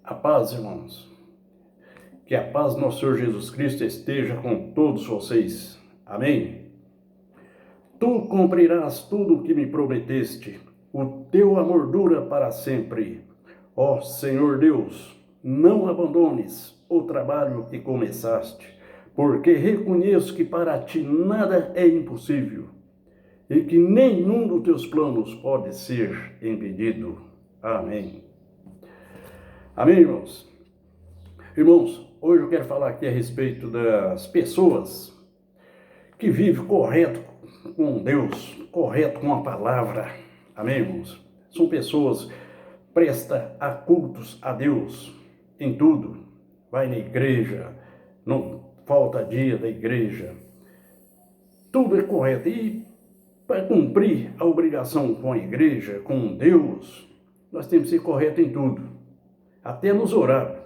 A paz, irmãos. Que a paz do nosso Senhor Jesus Cristo esteja com todos vocês. Amém? Tu cumprirás tudo o que me prometeste. O teu amor dura para sempre. Ó Senhor Deus, não abandones o trabalho que começaste, porque reconheço que para ti nada é impossível e que nenhum dos teus planos pode ser impedido. Amém. Amém, irmãos? Irmãos, hoje eu quero falar aqui a respeito das pessoas que vivem correto com Deus, correto com a palavra. Amém, irmãos? São pessoas que prestam a cultos a Deus em tudo. Vai na igreja, não falta dia da igreja. Tudo é correto. E para cumprir a obrigação com a igreja, com Deus, nós temos que ser corretos em tudo. Até nos horários.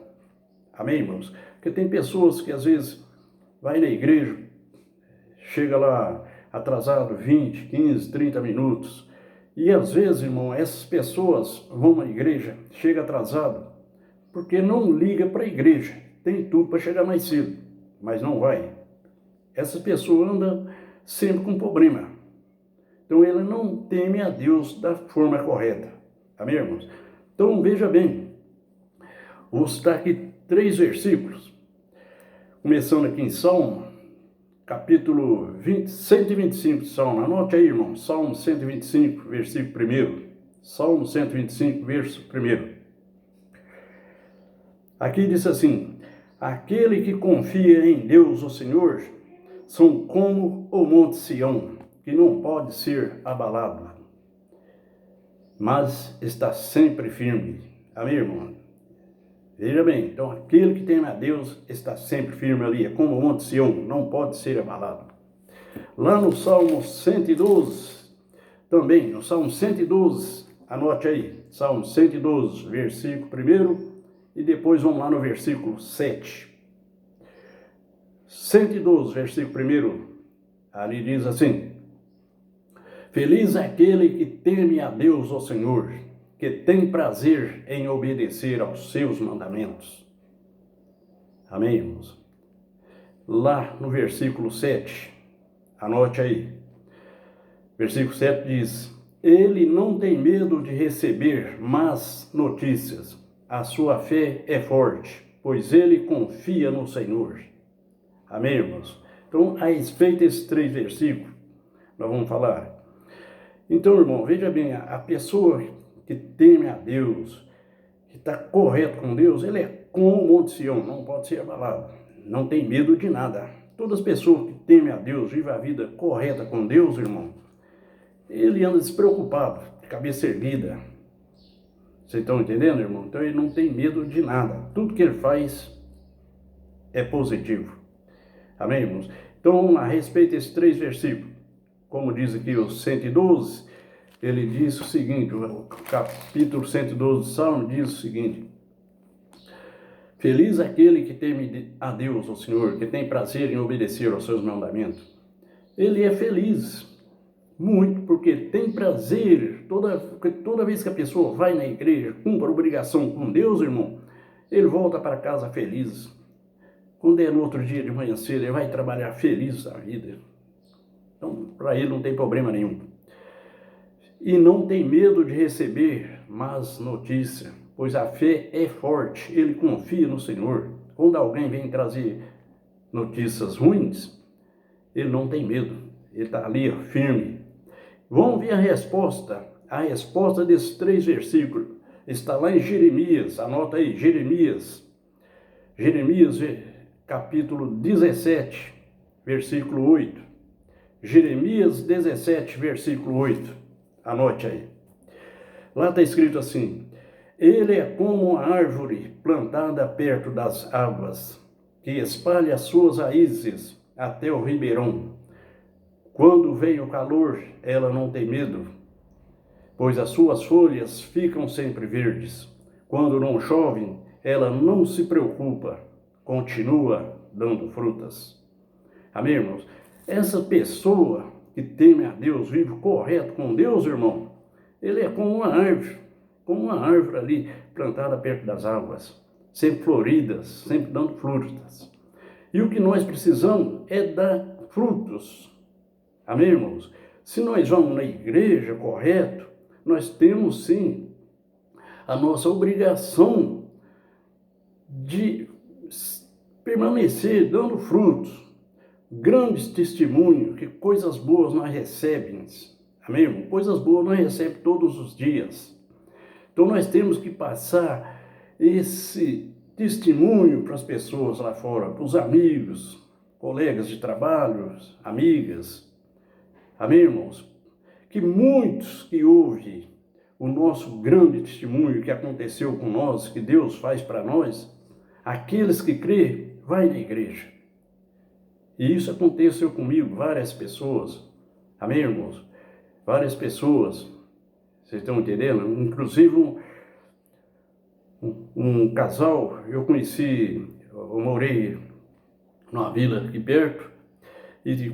Amém, irmãos? Porque tem pessoas que às vezes vai na igreja, chega lá atrasado 20, 15, 30 minutos. E às vezes, irmão, essas pessoas vão na igreja, chega atrasado, porque não liga para a igreja. Tem tudo para chegar mais cedo, mas não vai. Essa pessoa anda sempre com problema. Então ele não teme a Deus da forma correta. Amém, irmãos? Então veja bem. Vou citar aqui 3 versículos, começando aqui em Salmo, capítulo 125 de Salmo. Anote aí, irmão, Salmo 125, versículo 1. Salmo 125, verso 1. Aqui diz assim: aquele que confia em Deus, o Senhor, são como o monte Sião, que não pode ser abalado, mas está sempre firme. Amém, irmão? Veja bem, então aquele que teme a Deus está sempre firme ali, é como o monte Sião, não pode ser abalado. Lá no Salmo 112, também, no Salmo 112, anote aí, Salmo 112, versículo 1, e depois vamos lá no versículo 7. 112, versículo 1, ali diz assim: feliz é aquele que teme a Deus, ó Senhor, que tem prazer em obedecer aos seus mandamentos. Amém, irmãos? Lá no versículo 7, anote aí. Versículo 7 diz: ele não tem medo de receber más notícias. A sua fé é forte, pois ele confia no Senhor. Amém, irmãos? Então, a respeito desses 3 versículos, nós vamos falar. Então, irmão, veja bem, a pessoa que teme a Deus, que está correto com Deus, ele é como o monte Sião, não pode ser abalado, não tem medo de nada. Todas as pessoas que temem a Deus, vivem a vida correta com Deus, irmão, ele anda despreocupado, de cabeça erguida. Vocês estão entendendo, irmão? Então ele não tem medo de nada, tudo que ele faz é positivo. Amém, irmãos? Então, a respeito desses 3 versículos, como diz aqui o 112, ele diz o seguinte, o capítulo 112 do Salmo diz o seguinte: feliz aquele que teme a Deus, o Senhor, que tem prazer em obedecer aos seus mandamentos. Ele é feliz, muito, porque tem prazer, toda vez que a pessoa vai na igreja, cumpre a obrigação com Deus, irmão, ele volta para casa feliz. Quando é no outro dia de manhã cedo, ele vai trabalhar feliz da vida. Então, para ele não tem problema nenhum. E não tem medo de receber más notícias, pois a fé é forte, ele confia no Senhor. Quando alguém vem trazer notícias ruins, ele não tem medo, ele está ali firme. Vamos ver a resposta desses 3 versículos, está lá em Jeremias, anota aí, Jeremias capítulo 17, versículo 8. Jeremias 17, versículo 8. Anote aí. Lá está escrito assim: ele é como uma árvore plantada perto das águas, que espalha as suas raízes até o ribeirão. Quando vem o calor, ela não tem medo, pois as suas folhas ficam sempre verdes. Quando não chove, ela não se preocupa, continua dando frutas. Amém, irmãos? Essa pessoa que teme a Deus, vive correto com Deus, irmão, ele é como uma árvore ali plantada perto das águas. sempre floridas, sempre dando frutas. E o que nós precisamos é dar frutos. Amém, irmãos? Se nós vamos na igreja, correto, nós temos sim a nossa obrigação de permanecer dando frutos, grandes testemunhos, que coisas boas nós recebemos. Amém, irmão? Coisas boas nós recebemos todos os dias. Então nós temos que passar esse testemunho para as pessoas lá fora, para os amigos, colegas de trabalho, amigas. Amém, irmãos? Que muitos que ouvem o nosso grande testemunho que aconteceu com nós, que Deus faz para nós, aqueles que crê, vai na igreja. E isso aconteceu comigo, várias pessoas. Amém, irmãos? Várias pessoas. Vocês estão entendendo? Inclusive um casal, eu morei numa vila aqui perto, e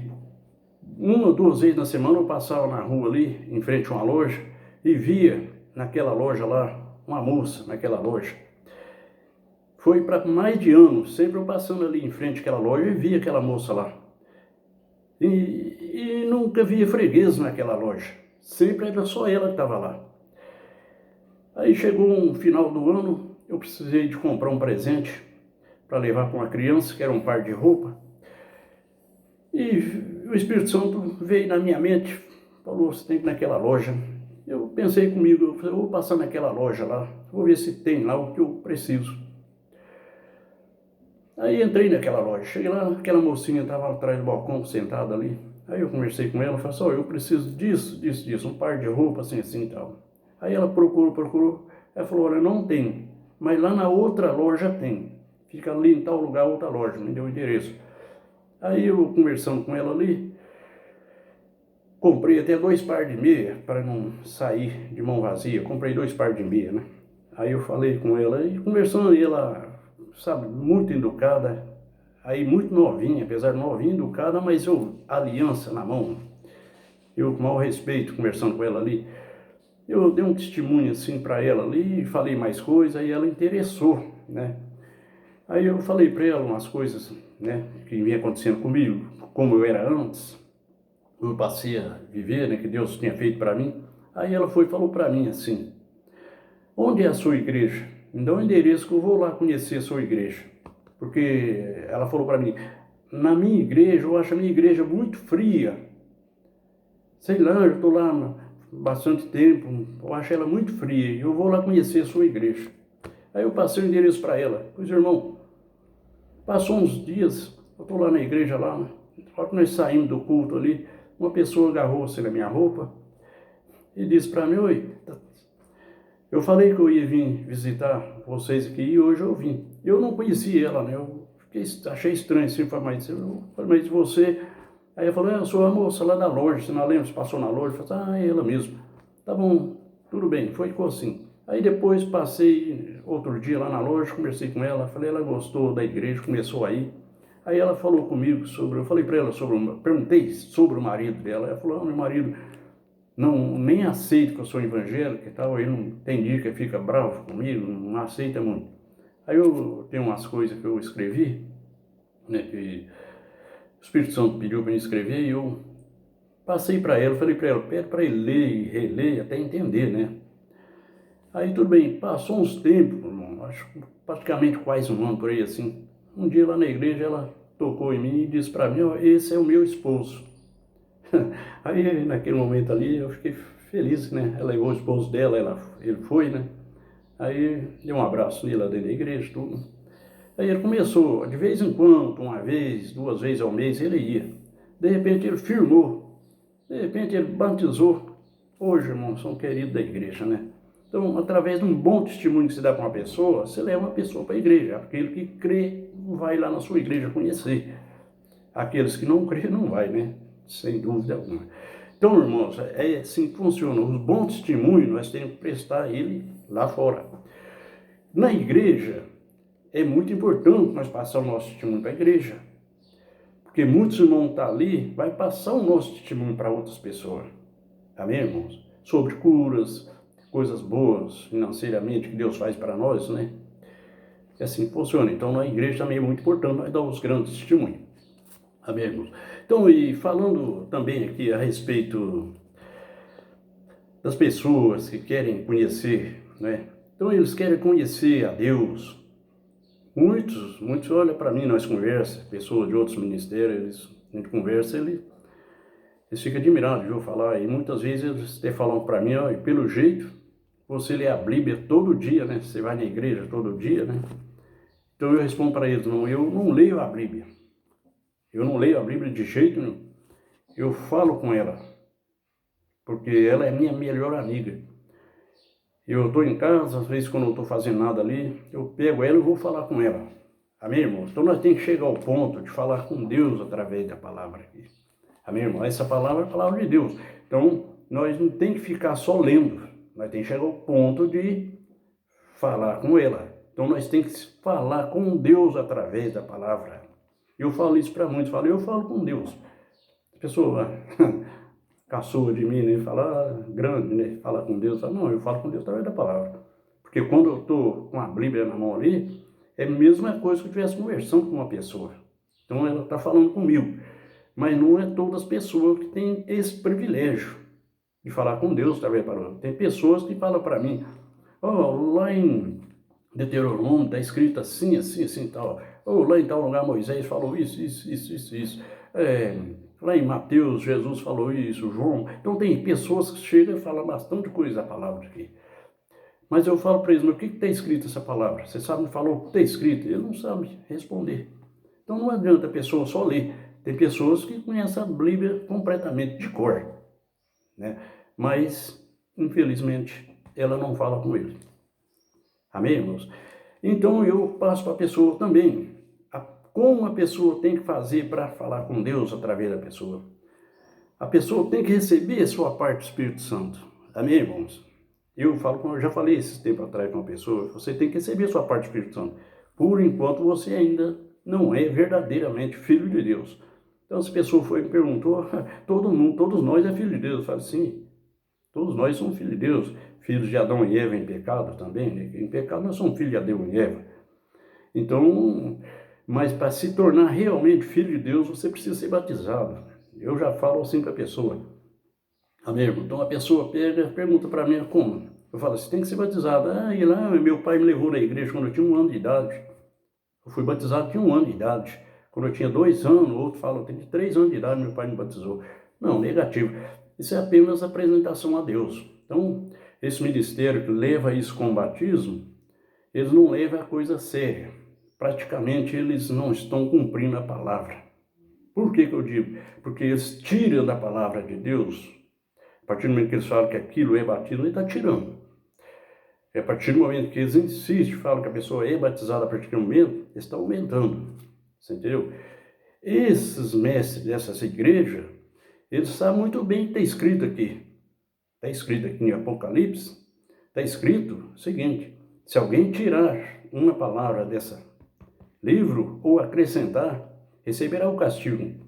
uma ou duas vezes na semana eu passava na rua ali, em frente a uma loja, e via naquela loja lá, uma moça naquela loja. Foi para mais de ano, sempre eu passando ali em frente àquela loja e via aquela moça lá. E nunca via freguês naquela loja, sempre era só ela que estava lá. Aí chegou um final do ano, eu precisei de comprar um presente para levar para uma criança, que era um par de roupa. E o Espírito Santo veio na minha mente, falou, você tem que ir naquela loja. Eu pensei comigo, eu vou passar naquela loja lá, vou ver se tem lá o que eu preciso. Aí entrei naquela loja, cheguei lá, aquela mocinha estava atrás do balcão, sentada ali. Aí eu conversei com ela, falei assim, eu preciso disso, um par de roupa assim e tal. Aí ela procurou, ela falou, olha, não tem, mas lá na outra loja tem. Fica ali em tal lugar, outra loja, me deu o endereço. Aí eu conversando com ela ali, comprei até 2 pares de meia, para não sair de mão vazia, comprei 2 pares de meia, né? Aí eu falei com ela, e conversando, e ela, sabe, muito educada, aí muito novinha, apesar de novinha, educada, mas aliança na mão. Eu com maior respeito, conversando com ela ali, eu dei um testemunho assim para ela ali, falei mais coisas, aí ela interessou, né? Aí eu falei para ela umas coisas, né, que vinha acontecendo comigo, como eu era antes, eu passei a viver, né, que Deus tinha feito para mim. Aí ela falou para mim assim, onde é a sua igreja? Me dá um endereço que eu vou lá conhecer a sua igreja. Porque ela falou para mim, na minha igreja, eu acho a minha igreja muito fria. Sei lá, eu estou lá há bastante tempo, eu acho ela muito fria, e eu vou lá conhecer a sua igreja. Aí eu passei o endereço para ela. Pois, irmão, passou uns dias, eu estou lá na igreja lá, né? Só que nós saímos do culto ali, uma pessoa agarrou-se na minha roupa e disse para mim, oi, eu falei que eu ia vir visitar vocês aqui e hoje eu vim. Eu não conhecia ela, né? Eu achei estranho assim, mas você... Aí ela falou, eu sou a moça lá da loja, você não lembra? Você passou na loja? Eu falei, é ela mesmo. Tá bom, tudo bem, ficou assim. Aí depois passei outro dia lá na loja, conversei com ela, falei, ela gostou da igreja, começou aí. Aí ela falou comigo sobre, eu falei para ela perguntei sobre o marido dela. Ela falou, meu marido nem aceita que eu sou evangélico e tal, aí não tem dia que fica bravo comigo, não aceita muito. Aí eu tenho umas coisas que eu escrevi, né, que o Espírito Santo pediu para eu escrever, e eu passei para ela, falei para ela, pede para ele ler e reler até entender, né? Aí tudo bem, passou uns tempos, irmão, acho praticamente quase um ano por aí assim. Um dia lá na igreja ela tocou em mim e disse para mim, esse é o meu esposo. Aí naquele momento ali eu fiquei feliz, né? Ela levou o esposo dela, ele foi, né? Aí deu um abraço nele lá dentro da igreja, tudo. Aí ele começou, de vez em quando, uma vez, 2 vezes ao mês, ele ia. De repente ele firmou, de repente ele batizou. Hoje, irmão, são queridos da igreja, né? Então, através de um bom testemunho que se dá para uma pessoa, você leva uma pessoa para a igreja. Aquele que crê vai lá na sua igreja conhecer. Aqueles que não crê não vai, né? Sem dúvida alguma. Então, irmãos, é assim que funciona. Os bons testemunhos nós temos que prestar ele lá fora. Na igreja, é muito importante nós passar o nosso testemunho para a igreja. Porque muitos irmãos estão ali, vai passar o nosso testemunho para outras pessoas. Amém, irmãos? Sobre curas, coisas boas financeiramente que Deus faz para nós, né? É assim que funciona. Então, na igreja também é muito importante nós dar os grandes testemunhos. Amém, irmãos? Então, e falando também aqui a respeito das pessoas que querem conhecer, né? Então, eles querem conhecer a Deus. Muitos olham para mim, nós conversamos, pessoas de outros ministérios, a gente conversa, eles ficam admirados de eu falar. E muitas vezes eles até falam para mim, ó, pelo jeito, você lê a Bíblia todo dia, né? Você vai na igreja todo dia, né? Então eu respondo para eles, não, eu não leio a Bíblia. Eu não leio a Bíblia de jeito nenhum. Eu falo com ela, porque ela é minha melhor amiga. Eu estou em casa, às vezes quando eu estou fazendo nada ali, eu pego ela e vou falar com ela. Amém, irmão? Então nós temos que chegar ao ponto de falar com Deus através da palavra aqui. Amém, irmão? Essa palavra é a palavra de Deus. Então nós não temos que ficar só lendo. Nós temos que chegar ao ponto de falar com ela. Então nós temos que falar com Deus através da palavra. Eu falo isso para muitos, eu falo com Deus. A pessoa caçoa de mim, né? Fala grande, né? Fala com Deus. Não, eu falo com Deus através da palavra. Porque quando eu estou com a Bíblia na mão ali, é a mesma coisa que eu estivesse conversando com uma pessoa. Então ela está falando comigo. Mas não é todas as pessoas que têm esse privilégio de falar com Deus através da palavra. Tem pessoas que falam para mim, lá em Deuteronômio está escrito assim, assim, assim, tal. Lá em tal lugar Moisés falou isso. Lá em Mateus, Jesus falou isso, João. Então tem pessoas que chegam e falam bastante coisa da palavra aqui. Mas eu falo para eles, mas o que está escrito essa palavra? Você sabe me falar o que está escrito? Ele não sabe responder. Então não adianta a pessoa só ler. Tem pessoas que conhecem a Bíblia completamente de cor, né? Mas, infelizmente, ela não fala com ele. Amém, irmãos? Então eu passo para a pessoa também como a pessoa tem que fazer para falar com Deus através da pessoa. A pessoa tem que receber a sua parte do Espírito Santo. Amém, irmãos? Eu já falei esse tempo atrás com uma pessoa, você tem que receber a sua parte do Espírito Santo. Por enquanto você ainda não é verdadeiramente filho de Deus. Então se a pessoa foi e me perguntou, todos nós é filho de Deus. Eu falo, sim, todos nós somos filhos de Deus. Filhos de Adão e Eva em pecado também, né? Em pecado nós somos filhos de Adão e Eva. Então, mas para se tornar realmente filho de Deus, você precisa ser batizado. Eu já falo assim para a pessoa. Amém? Então a pessoa pergunta para mim como? Eu falo, você tem que ser batizado. E lá meu pai me levou na igreja quando eu tinha 1 ano de idade. Eu fui batizado tinha 1 ano de idade. Quando eu tinha 2 anos, o outro fala, eu tenho 3 anos de idade, meu pai me batizou. Não, negativo. Isso é apenas apresentação a Deus. Então, esse ministério que leva isso com o batismo, eles não levam a coisa séria. Praticamente eles não estão cumprindo a palavra. Por que eu digo? Porque eles tiram da palavra de Deus. A partir do momento que eles falam que aquilo é batismo, ele está tirando. A partir do momento que eles insistem, falam que a pessoa é batizada a partir do momento, eles estão aumentando. Você entendeu? Esses mestres dessa igreja, eles sabem muito bem o que está escrito aqui. Está escrito aqui em Apocalipse, está escrito o seguinte, se alguém tirar uma palavra dessa livro ou acrescentar, receberá o castigo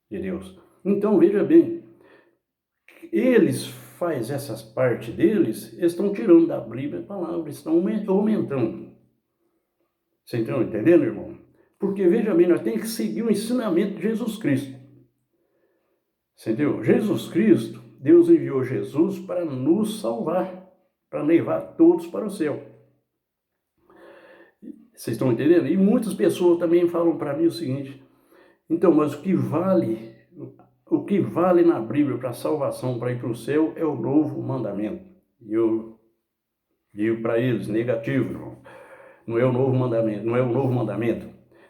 de Deus. Então, veja bem, eles fazem essas partes deles, eles estão tirando da Bíblia a palavra, estão aumentando. Vocês estão entendendo, irmão? Porque, veja bem, nós temos que seguir o ensinamento de Jesus Cristo. Você entendeu? Jesus Cristo, Deus enviou Jesus para nos salvar, para levar todos para o céu. Vocês estão entendendo? E muitas pessoas também falam para mim o seguinte, então, mas o que vale na Bíblia para a salvação, para ir para o céu, é o novo mandamento. E eu digo para eles, negativo, irmão. Não é o novo mandamento, não é o novo mandamento.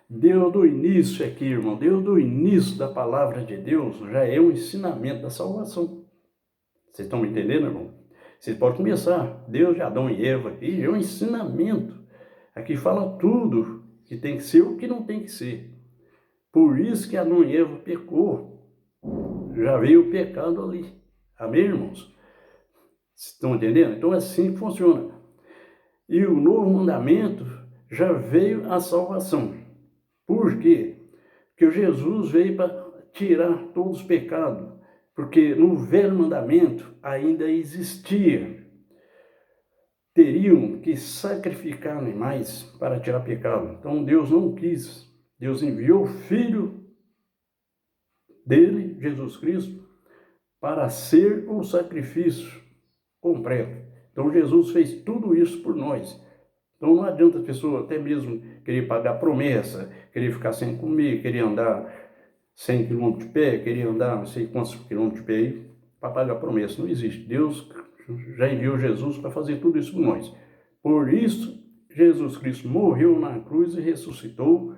Deus do início aqui, irmão, Deus do início da palavra de Deus já é o ensinamento da salvação. Vocês estão me entendendo, irmão? Vocês podem começar, Deus de Adão e Eva aqui é um ensinamento. Aqui fala tudo que tem que ser o que não tem que ser. Por isso que Adão e Eva pecou. Já veio o pecado ali. Amém, irmãos? Vocês estão entendendo? Então é assim que funciona. E o novo mandamento já veio a salvação. Por quê? Porque Jesus veio para tirar todos os pecados. Porque no velho mandamento ainda existia teriam que sacrificar animais para tirar pecado. Então Deus não quis. Deus enviou o Filho dele, Jesus Cristo, para ser o sacrifício completo. Então Jesus fez tudo isso por nós. Então não adianta a pessoa até mesmo querer pagar promessa, querer ficar sem comer, querer andar 100 km de pé, querer andar não sei quantos quilômetros de pé aí, para pagar promessa. Não existe. Deus já enviou Jesus para fazer tudo isso por nós. Por isso, Jesus Cristo morreu na cruz e ressuscitou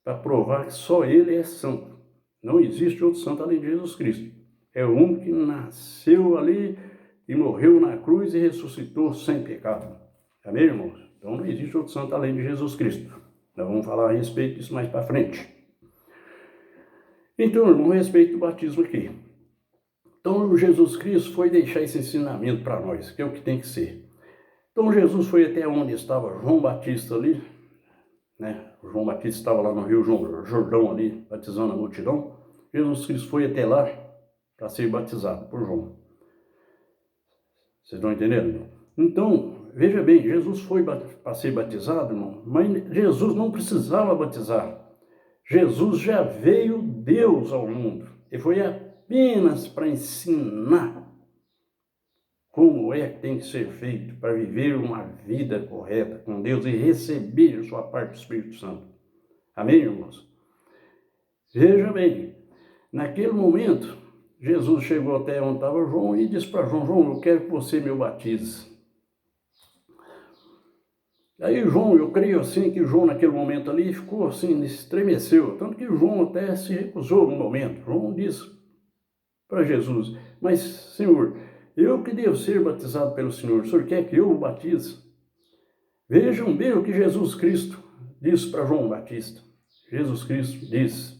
para provar que só Ele é santo. Não existe outro santo além de Jesus Cristo. É o único que nasceu ali e morreu na cruz e ressuscitou sem pecado. Amém, irmãos? Então não existe outro santo além de Jesus Cristo. Nós vamos falar a respeito disso mais para frente. Então, irmão, a respeito do batismo aqui. Então, Jesus Cristo foi deixar esse ensinamento para nós, que é o que tem que ser. Então, Jesus foi até onde estava João Batista ali, né? O João Batista estava lá no Rio Jordão ali, batizando a multidão. Jesus Cristo foi até lá para ser batizado por João. Vocês estão entendendo, irmão? Então, veja bem, Jesus foi para ser batizado, irmão, mas Jesus não precisava batizar. Jesus já veio Deus ao mundo. E foi apenas para ensinar como é que tem que ser feito para viver uma vida correta com Deus e receber a sua parte do Espírito Santo. Amém, irmãos? Veja bem, naquele momento, Jesus chegou até onde estava João e disse para João: João, eu quero que você me batize. Aí João, eu creio assim que João naquele momento ali ficou assim, estremeceu, tanto que João até se recusou no momento. João disse para Jesus: mas Senhor, eu que devo ser batizado pelo Senhor, o Senhor quer que eu o batize? Vejam bem o que Jesus Cristo disse para João Batista. Jesus Cristo disse: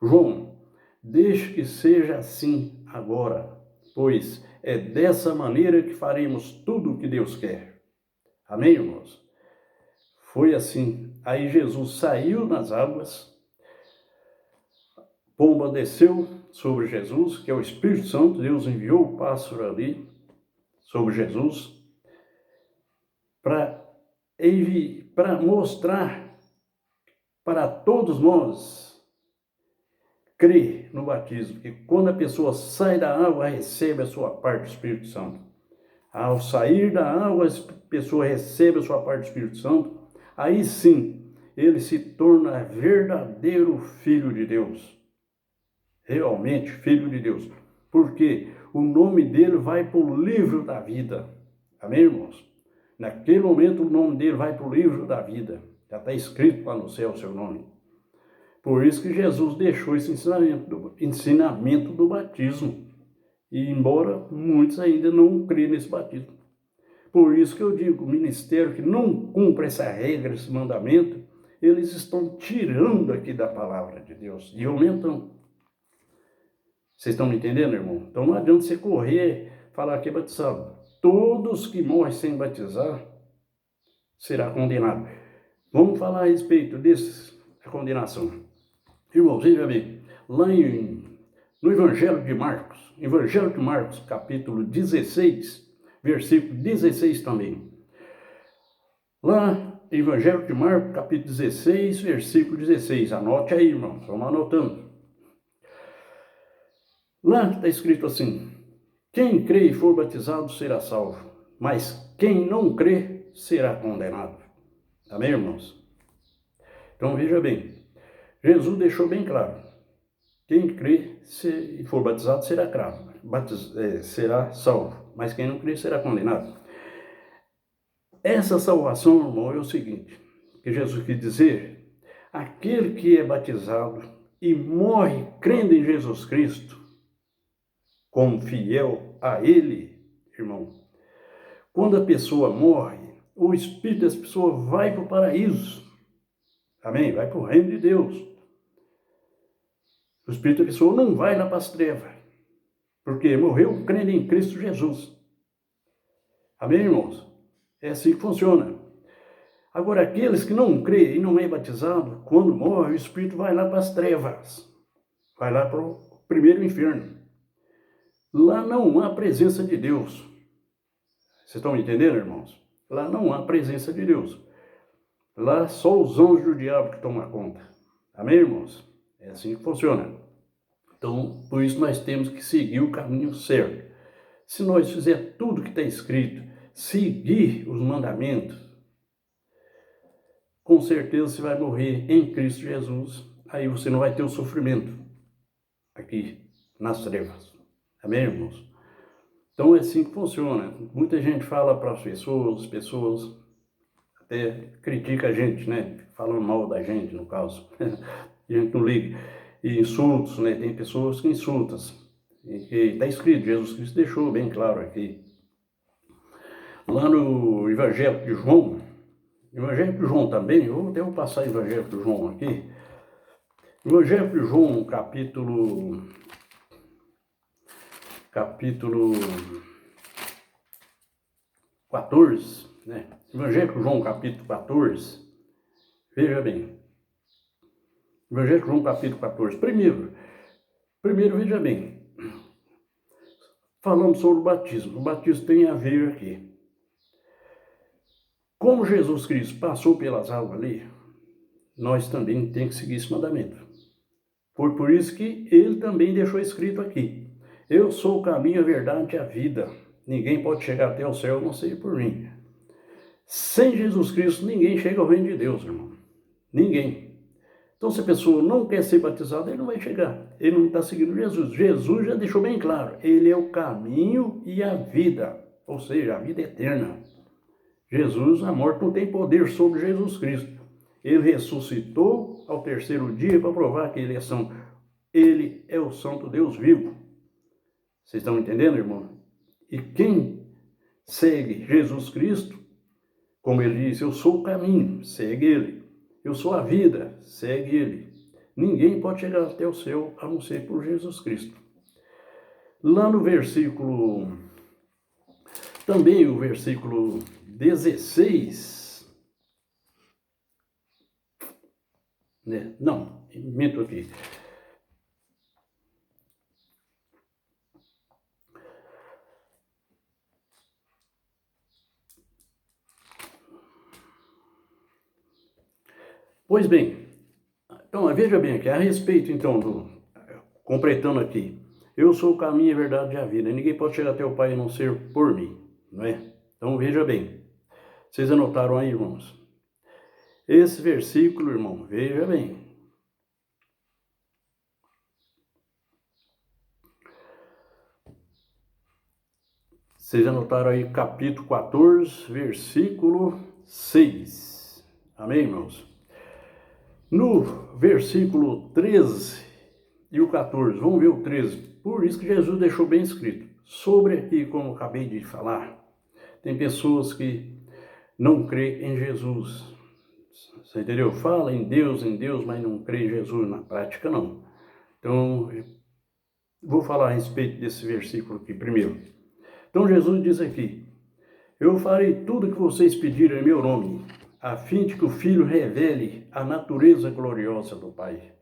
João, deixe que seja assim agora, pois é dessa maneira que faremos tudo o que Deus quer. Amém, irmãos? Foi assim. Aí Jesus saiu nas águas, pomba desceu sobre Jesus, que é o Espírito Santo. Deus enviou o pássaro ali sobre Jesus para mostrar para todos nós crer no batismo, que quando a pessoa sai da água, recebe a sua parte do Espírito Santo. Ao sair da água, a pessoa recebe a sua parte do Espírito Santo. Aí sim, ele se torna verdadeiro filho de Deus. Realmente filho de Deus. Porque o nome dele vai para o livro da vida. Amém, irmãos? Naquele momento o nome dele vai para o livro da vida. Já está escrito lá no céu o seu nome. Por isso que Jesus deixou esse ensinamento do batismo. E embora muitos ainda não creem nesse batismo. Por isso que eu digo, o ministério que não cumpre essa regra, esse mandamento, eles estão tirando aqui da palavra de Deus e aumentando. Vocês estão me entendendo, irmão? Então não adianta você correr, falar que é batizado. Todos que morrem sem batizar será condenado. Vamos falar a respeito dessa condenação. Irmãos, veja bem, lá no Evangelho de Marcos, capítulo 16, versículo 16 também. Lá, Evangelho de Marcos, capítulo 16, versículo 16. Anote aí, irmãos, vamos anotando. Lá está escrito assim: quem crê e for batizado será salvo, mas quem não crê será condenado. Amém, irmãos? Então veja bem, Jesus deixou bem claro: quem crê e for batizado será salvo, mas quem não crê será condenado. Essa salvação, irmão, é o seguinte, que Jesus quis dizer: aquele que é batizado e morre crendo em Jesus Cristo, como fiel a Ele, irmão, quando a pessoa morre, o espírito dessa pessoa vai para o paraíso. Amém? Vai para o reino de Deus. O espírito da pessoa não vai lá para as trevas, porque morreu crendo em Cristo Jesus. Amém, irmãos? É assim que funciona. Agora, aqueles que não creem e não é batizado, quando morre, o espírito vai lá para as trevas. Vai lá para o primeiro inferno. Lá não há presença de Deus. Vocês estão me entendendo, irmãos? Lá não há presença de Deus. Lá só os anjos do diabo que tomam conta. Amém, irmãos? É assim que funciona. Então, por isso nós temos que seguir o caminho certo. Se nós fizermos tudo que está escrito, seguir os mandamentos, com certeza você vai morrer em Cristo Jesus. Aí você não vai ter o sofrimento aqui nas trevas. Amém, irmãos? Então é assim que funciona. Muita gente fala para as pessoas até critica a gente, né? Falando mal da gente, no caso. A gente não liga. E insultos, né? Tem pessoas que insultam. E está escrito, Jesus Cristo deixou bem claro aqui. Lá no Evangelho de João também, eu até vou passar o Evangelho de João aqui. Evangelho de João, capítulo 14, né? Evangelho de João, capítulo 14, veja bem. Evangelho de João, capítulo 14. Primeiro, veja bem, falando sobre o batismo. O batismo tem a ver aqui. Como Jesus Cristo passou pelas águas ali, nós também temos que seguir esse mandamento. Foi por isso que ele também deixou escrito aqui: eu sou o caminho, a verdade e a vida. Ninguém pode chegar até o céu a não ser por mim. Sem Jesus Cristo, ninguém chega ao reino de Deus, irmão. Ninguém. Então, se a pessoa não quer ser batizada, ele não vai chegar. Ele não está seguindo Jesus. Jesus já deixou bem claro: ele é o caminho e a vida. Ou seja, a vida eterna. Jesus, a morte não tem poder sobre Jesus Cristo. Ele ressuscitou ao terceiro dia para provar que ele é santo. Ele é o santo Deus vivo. Vocês estão entendendo, irmão? E quem segue Jesus Cristo, como ele disse, eu sou o caminho, segue ele. Eu sou a vida, segue ele. Ninguém pode chegar até o céu a não ser por Jesus Cristo. Lá no versículo, também o versículo 16, né? Não, minto aqui. Pois bem, então veja bem aqui, a respeito então, completando aqui, eu sou o caminho, a verdade e a vida, ninguém pode chegar até o Pai a não ser por mim, não é? Então veja bem, vocês anotaram aí, irmãos? Esse versículo, irmão, veja bem. Vocês anotaram aí capítulo 14, versículo 6. Amém, irmãos? No versículo 13 e o 14, vamos ver o 13. Por isso que Jesus deixou bem escrito. Sobre aqui, como eu acabei de falar, tem pessoas que não creem em Jesus. Você entendeu? Fala em Deus, mas não crê em Jesus na prática, não. Então, vou falar a respeito desse versículo aqui primeiro. Então, Jesus diz aqui: eu farei tudo que vocês pedirem em meu nome, a fim de que o Filho revele a natureza gloriosa do Pai.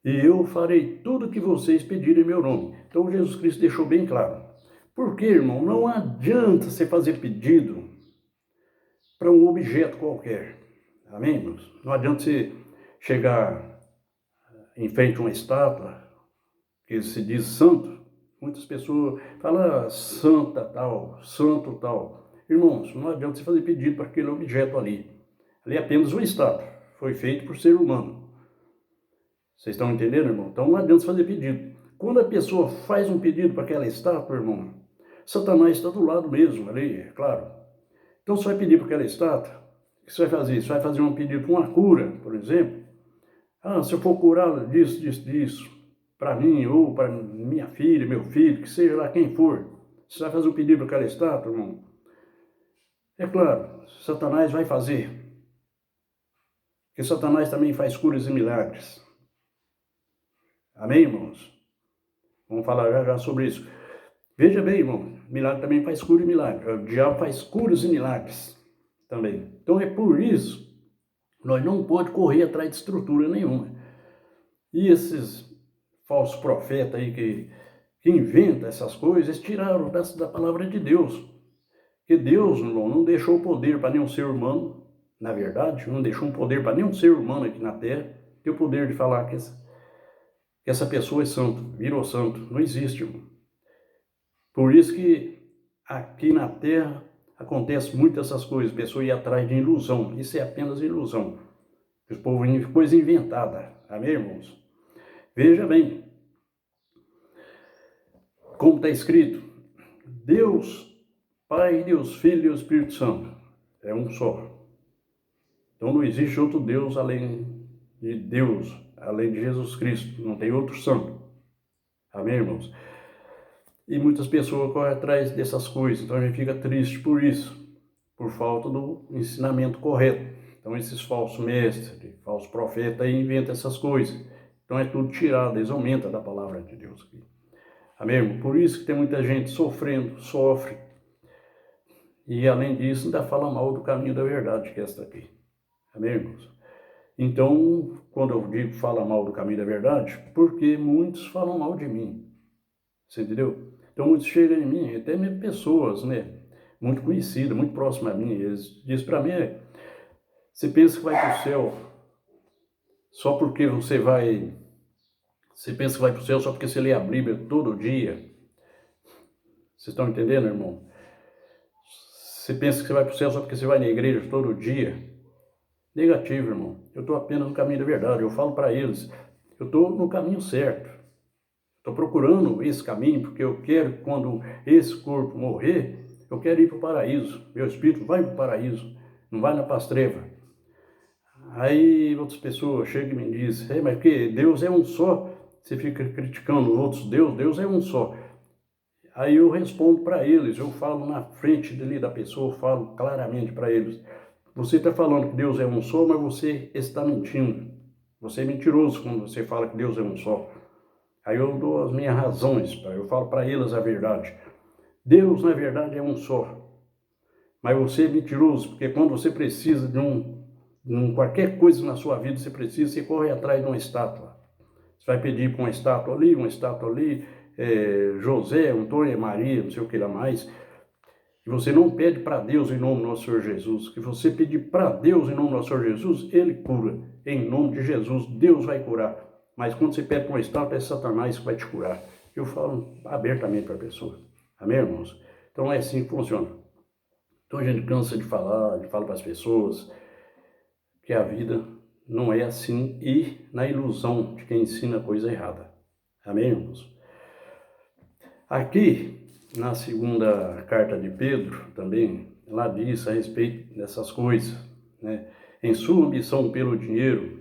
E eu farei tudo que vocês pedirem em meu nome. Então Jesus Cristo deixou bem claro. Porque, irmão, não adianta você fazer pedido para um objeto qualquer. Amém, irmãos? Não adianta você chegar em frente a uma estátua, que se diz santo. Muitas pessoas falam santa tal, santo tal. Irmãos, não adianta você fazer pedido para aquele objeto ali. Ali é apenas uma estátua. Foi feito por ser humano. Vocês estão entendendo, irmão? Então não adianta fazer pedido. Quando a pessoa faz um pedido para aquela estátua, irmão, Satanás está do lado mesmo, ali, é claro. Então você vai pedir para aquela estátua, o que você vai fazer? Você vai fazer um pedido para uma cura, por exemplo. Ah, se eu for curar disso, para mim, ou para minha filha, meu filho, que seja lá quem for, você vai fazer um pedido para aquela estátua, irmão? É claro, Satanás vai fazer. Porque Satanás também faz curas e milagres. Amém, irmãos? Vamos falar já sobre isso. Veja bem, irmão, milagre também faz cura e milagre. O diabo faz curas e milagres também. Então é por isso que nós não podemos correr atrás de estrutura nenhuma. E esses falsos profetas aí que inventam essas coisas, eles tiraram da palavra de Deus. Porque Deus, irmão, não deixou poder para nenhum ser humano, na verdade, não deixou um poder para nenhum ser humano aqui na Terra, ter o poder de falar que essa pessoa é santo, virou santo. Não existe, irmão. Por isso que aqui na Terra acontece muito essas coisas, a pessoa ir atrás de ilusão. Isso é apenas ilusão. O povo, coisa inventada. Amém, irmãos? Veja bem, como está escrito, Deus Pai, Deus Filho e Deus Espírito Santo. É um só. Então não existe outro Deus além de Deus, além de Jesus Cristo. Não tem outro santo. Amém, irmãos? E muitas pessoas correm atrás dessas coisas. Então a gente fica triste por isso, por falta do ensinamento correto. Então esses falsos mestres, falsos profetas aí inventam essas coisas. Então é tudo tirado, eles aumentam da palavra de Deus aqui. Amém, irmão? Por isso que tem muita gente sofrendo, sofre. E além disso ainda fala mal do caminho da verdade que é esta aqui. Amém, irmãos? Então, quando eu digo fala mal do caminho da verdade, porque muitos falam mal de mim. Você entendeu? Então muitos chegam em mim, até mesmo pessoas, né? Muito conhecidas, muito próximas a mim. Eles dizem para mim, você pensa que vai para o céu só porque você pensa que vai para o céu só porque você lê a Bíblia todo dia. Vocês estão entendendo, irmão? Você pensa que você vai para o céu só porque você vai na igreja todo dia. Negativo, irmão. Eu estou apenas no caminho da verdade. Eu falo para eles, eu estou no caminho certo. Estou procurando esse caminho porque eu quero que quando esse corpo morrer, eu quero ir para o paraíso. Meu espírito vai para o paraíso, não vai na pastreva. Aí outras pessoas chegam e me dizem, mas porque Deus é um só. Você fica criticando outros deuses, Deus é um só. Aí eu respondo para eles, eu falo na frente dele da pessoa, eu falo claramente para eles. Você está falando que Deus é um só, mas você está mentindo. Você é mentiroso quando você fala que Deus é um só. Aí eu dou as minhas razões, eu falo para eles a verdade. Deus, na verdade, é um só. Mas você é mentiroso, porque quando você precisa de qualquer coisa na sua vida, você corre atrás de uma estátua. Você vai pedir para uma estátua ali, José, Antônio e Maria, não sei o que lá mais. E você não pede para Deus em nome do nosso Senhor Jesus. Que você pedir para Deus em nome do nosso Senhor Jesus, Ele cura. Em nome de Jesus, Deus vai curar. Mas quando você pede para uma estátua, é Satanás que vai te curar. Eu falo abertamente para a pessoa. Amém, irmãos? Então é assim que funciona. Então a gente cansa de falar para as pessoas que a vida não é assim e na ilusão de quem ensina coisa errada. Amém, irmãos? Aqui, na segunda carta de Pedro, também, ela diz a respeito dessas coisas, né? Em sua ambição pelo dinheiro,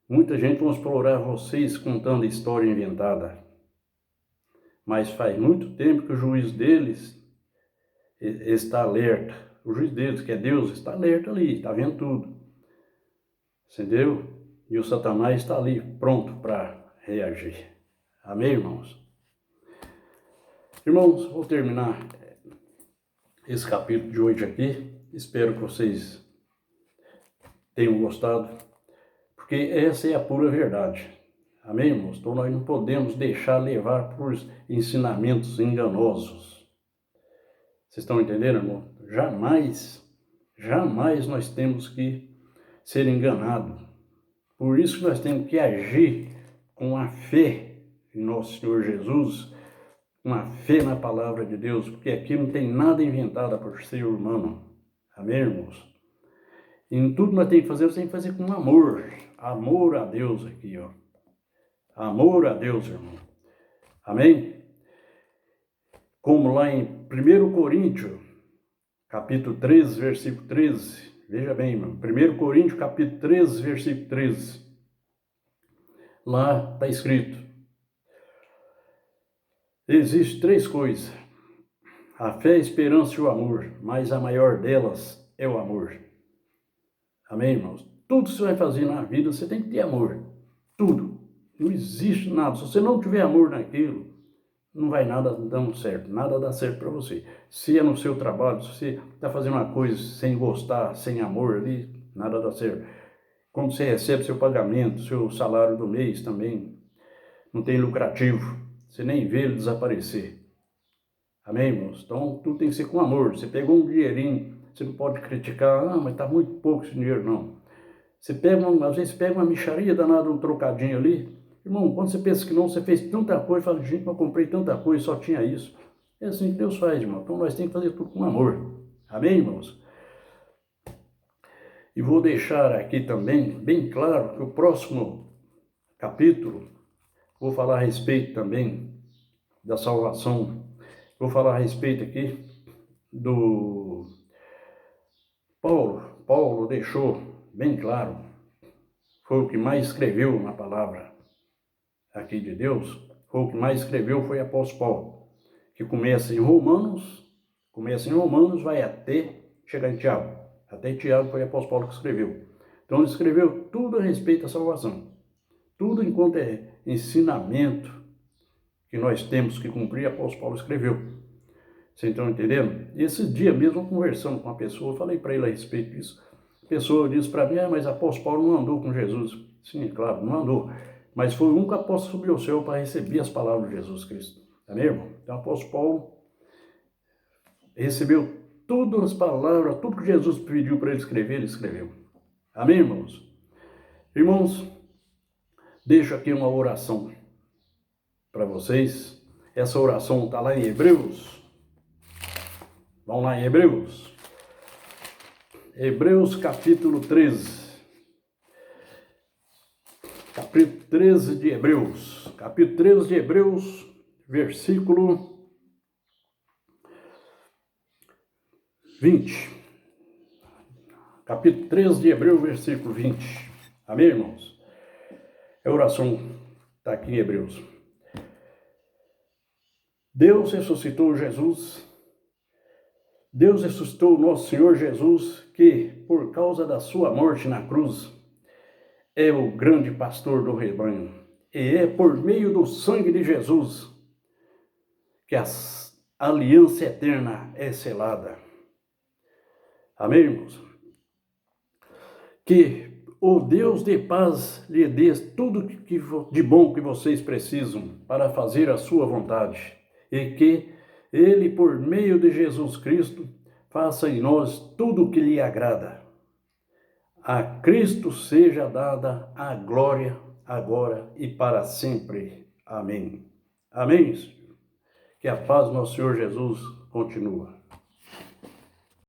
muita gente vai explorar vocês contando história inventada. Mas faz muito tempo que o juiz deles está alerta. O juiz deles, que é Deus, está alerta ali, está vendo tudo. Entendeu? E o Satanás está ali, pronto para reagir. Amém, irmãos? Irmãos, vou terminar esse capítulo de hoje aqui. Espero que vocês tenham gostado, porque essa é a pura verdade. Amém, irmãos? Então nós não podemos deixar levar por ensinamentos enganosos. Vocês estão entendendo, irmão? Jamais nós temos que ser enganados. Por isso que nós temos que agir com a fé em nosso Senhor Jesus, uma fé na palavra de Deus, porque aqui não tem nada inventado por ser humano. Amém, irmãos? E em tudo nós temos que fazer, nós temos que fazer com amor. Amor a Deus aqui, ó. Amor a Deus, irmão. Amém? Como lá em 1 Coríntios, capítulo 13, versículo 13. Veja bem, irmão. 1 Coríntios, capítulo 13, versículo 13. Lá está escrito. Existem três coisas. A fé, a esperança e o amor, mas a maior delas é o amor. Amém, irmãos? Tudo que você vai fazer na vida, você tem que ter amor. Tudo. Não existe nada. Se você não tiver amor naquilo, não vai nada dando certo. Nada dá certo para você. Se é no seu trabalho, se você está fazendo uma coisa sem gostar, sem amor ali, nada dá certo. Quando você recebe seu pagamento, seu salário do mês também, não tem lucrativo. Você nem vê ele desaparecer. Amém, irmãos? Então, tudo tem que ser com amor. Você pegou um dinheirinho, você não pode criticar, mas está muito pouco esse dinheiro, não. Você pega, às vezes pega uma mixaria danada, um trocadinho ali. Irmão, quando você pensa que não, você fez tanta coisa, fala, gente, eu comprei tanta coisa, só tinha isso. É assim que Deus faz, irmão. Então nós temos que fazer tudo com amor. Amém, irmãos? E vou deixar aqui também, bem claro, que o próximo capítulo, vou falar a respeito também da salvação. Vou falar a respeito aqui do Paulo. Paulo deixou bem claro, foi o que mais escreveu na palavra aqui de Deus, foi o que mais escreveu, foi o apóstolo Paulo, que começa em Romanos, vai até chegar em Tiago. Até Tiago foi o apóstolo Paulo que escreveu. Então ele escreveu tudo a respeito da salvação. Tudo enquanto é ensinamento que nós temos que cumprir, o apóstolo Paulo escreveu. Vocês estão entendendo? E esse dia mesmo, conversando com uma pessoa, eu falei para ele a respeito disso. A pessoa disse para mim, mas o apóstolo Paulo não andou com Jesus. Sim, claro, não andou. Mas foi o único apóstolo que subiu ao céu para receber as palavras de Jesus Cristo. Amém, irmão? Então o apóstolo Paulo recebeu todas as palavras, tudo que Jesus pediu para ele escreveu. Amém, irmãos? Irmãos, deixo aqui uma oração para vocês. Essa oração está lá em Hebreus. Vamos lá em Hebreus. Hebreus capítulo 13. Capítulo 13 de Hebreus. Capítulo 13 de Hebreus, versículo 20. Capítulo 13 de Hebreus, versículo 20. Amém, irmãos? A oração está aqui em Hebreus. Deus ressuscitou Jesus. Deus ressuscitou o nosso Senhor Jesus, que, por causa da sua morte na cruz, é o grande pastor do rebanho. E é por meio do sangue de Jesus que a aliança eterna é selada. Amém, irmãos? Que o Deus de paz lhe dê tudo de bom que vocês precisam para fazer a sua vontade. E que Ele, por meio de Jesus Cristo, faça em nós tudo o que lhe agrada. A Cristo seja dada a glória, agora e para sempre. Amém. Amém. Que a paz do nosso Senhor Jesus continua.